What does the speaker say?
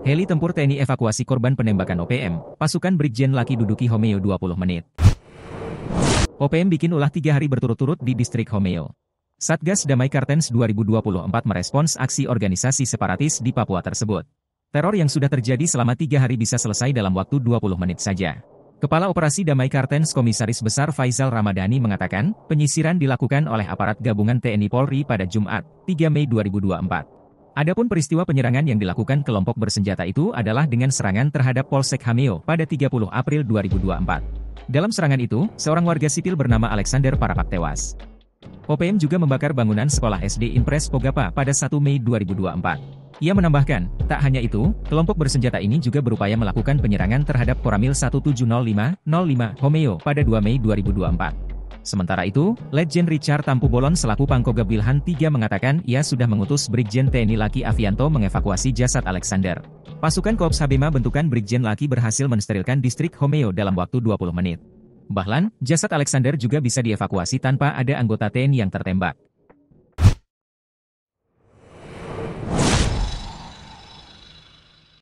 Heli tempur TNI evakuasi korban penembakan OPM, pasukan Brigjen Laki duduki Homeo 20 menit. OPM bikin ulah 3 hari berturut-turut di distrik Homeo. Satgas Damai Kartens 2024 merespons aksi organisasi separatis di Papua tersebut. Teror yang sudah terjadi selama 3 hari bisa selesai dalam waktu 20 menit saja. Kepala Operasi Damai Kartens Komisaris Besar Faisal Ramadhani mengatakan, penyisiran dilakukan oleh aparat gabungan TNI Polri pada Jumat, 3 Mei 2024. Adapun peristiwa penyerangan yang dilakukan kelompok bersenjata itu adalah dengan serangan terhadap Polsek Hameo pada 30 April 2024. Dalam serangan itu, seorang warga sipil bernama Alexander Parapak tewas. OPM juga membakar bangunan sekolah SD Impres Pogapa pada 1 Mei 2024. Ia menambahkan, tak hanya itu, kelompok bersenjata ini juga berupaya melakukan penyerangan terhadap Koramil 1705-05 Homeo pada 2 Mei 2024. Sementara itu, Letjen Richard Tampu Bolon selaku Pangkogab Wilhan III mengatakan ia sudah mengutus Brigjen TNI Laki Avianto mengevakuasi jasad Alexander. Pasukan Korps Habema bentukan Brigjen Laki berhasil mensterilkan distrik Homeo dalam waktu 20 menit. Bahkan, jasad Alexander juga bisa dievakuasi tanpa ada anggota TNI yang tertembak.